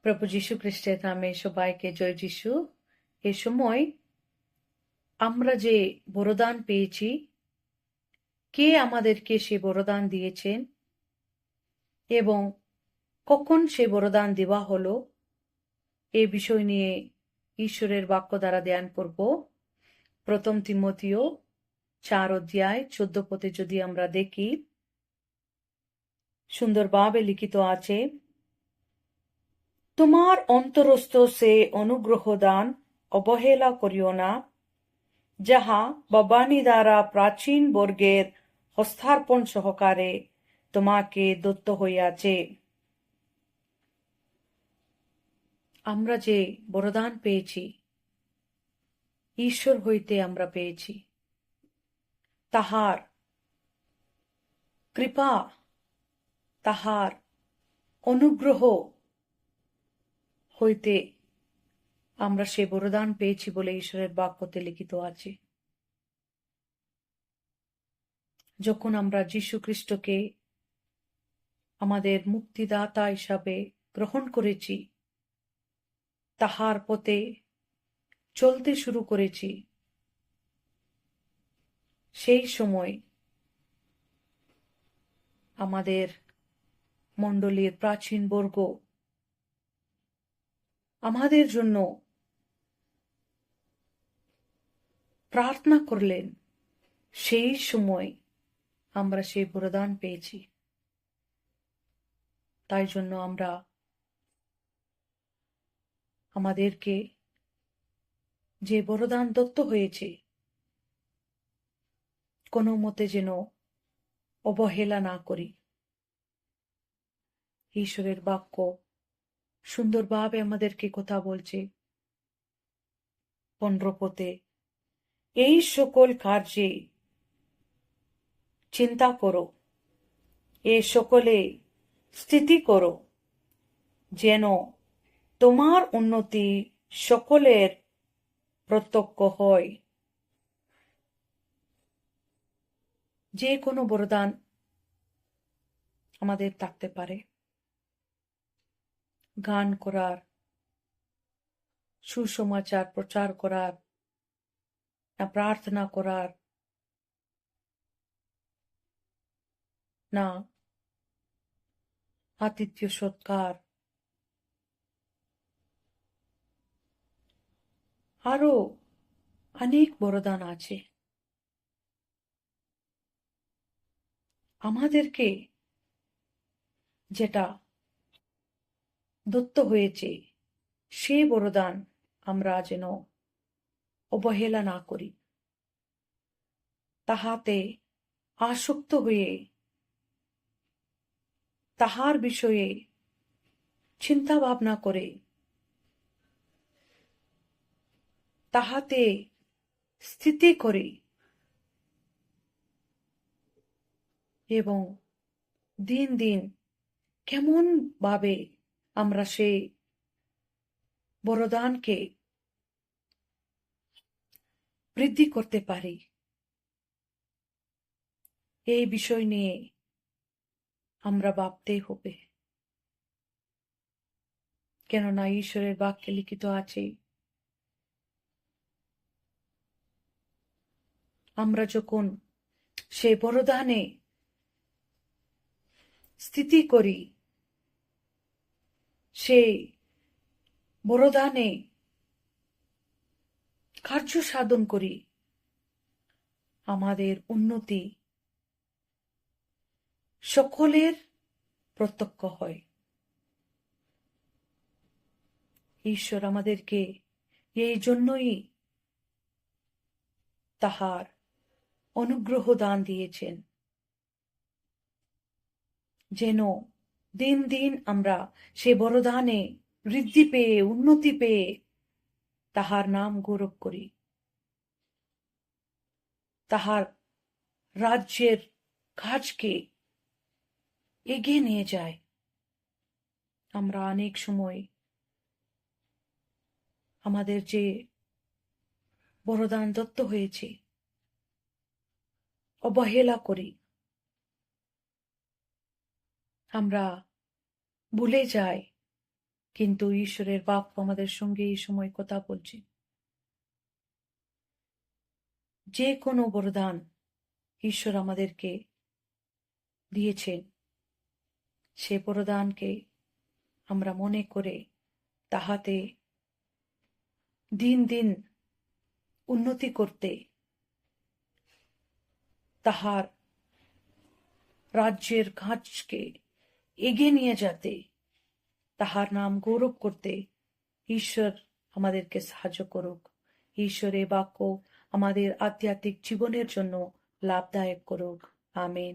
প্রভু যীশু খ্রিস্টের নামে সবাইকে জয় যীশু। এ সময় আমরা যে বরদান পেয়েছি, কে আমাদেরকে সে বরদান দিয়েছেন এবং কখন সে বরদান দেওয়া হলো, এ বিষয় নিয়ে ঈশ্বরের বাক্য দ্বারা ধ্যান করব। প্রথম তিমথিয় 4:14 যদি আমরা দেখি, সুন্দরভাবে লিখিত আছে, তোমার অন্তরস্থ সে অনুগ্রহ দান অবহেলা করিও না, যাহা ভবানী দ্বারা প্রাচীন বর্গের হস্তার্পণ সহকারে তোমাকে দত্ত হইয়াছে। আমরা যে বরদান পেয়েছি, ঈশ্বর হইতে আমরা পেয়েছি। তাহার কৃপা, তাহার অনুগ্রহ হইতে আমরা সে বরদান পেয়েছি বলে ঈশ্বরের বাক্যতে লিখিত আছে। যখন আমরা যীশু খ্রিস্টকে আমাদের মুক্তিদাতা হিসাবে গ্রহণ করেছি, তাহার পথে চলতে শুরু করেছি, সেই সময় আমাদের মণ্ডলীর প্রাচীন বর্গ আমাদের জন্য প্রার্থনা করলেন। সেই সময় আমরা সেই বরদান পেয়েছি। তাই জন্য আমরা আমাদেরকে যে বরদান দত্ত হয়েছে, কোনো মতে যেন অবহেলা না করি। ঈশ্বরের বাক্য সুন্দরভাবে আমাদেরকে কথা বলছে 15 পদে, এই সকল কার্যে চিন্তা করো, এ সকলে স্থিতি করো, যেন তোমার উন্নতি সকলের প্রত্যক্ষ হয়। যে কোনো বরদান আমাদের থাকতে পারে, গান করার, সুসমাচার প্রচার করার, না প্রার্থনা করার, না আতিথ্য সৎকার, আরো অনেক বরদান আছে। আমাদেরকে যেটা দত্ত হয়েছে, সে বরদান আমরা যেন অবহেলা না করি, তাহাতে আসক্ত হয়ে তাহার বিষয়ে চিন্তা ভাবনা করে তাহাতে স্থিতি করে এবং দিন দিন কেমন ভাবে আমরা সেই বরদানকে বৃদ্ধি করতে পারি, এই বিষয় নিয়ে আমরা ভাবতেই হবে। কেননা ঈশ্বরের বাক্যে লিখিত আছে, আমরা যখন সে বরদানে স্থিতি করি, সেই বরদানে কার্য সাধন করি, আমাদের উন্নতি সকলের প্রত্যক্ষ হয়। ঈশ্বর আমাদেরকে এই জন্যই তাহার অনুগ্রহ দান দিয়েছেন, যেন দিন দিন আমরা সে বরদানে বৃদ্ধি পেয়ে, উন্নতি পেয়ে তাহার নাম গৌরব করি, তাহার রাজ্যের কাজকে এগিয়ে নিয়ে যায়। আমরা অনেক সময় আমাদের যে বরদান দত্ত হয়েছে অবহেলা করি, আমরা ভুলে যাই কিন্তু ঈশ্বরের বাক্য আমাদের সঙ্গে এই সময় কথা বলছে। যে কোনো বরদান ঈশ্বর আমাদেরকে দিয়েছেন, সে বরদানকে আমরা মনে করে তাহাতে দিন দিন উন্নতি করতে, তাহার রাজ্যের কাজকে এগিয়ে নিয়ে যেতে, তাহার নাম গৌরব করতে ঈশ্বর আমাদেরকে সাহায্য করুক। ঈশ্বরের বাক্য আমাদের আধ্যাত্মিক জীবনের জন্য লাভদায়ক করুক। আমেন।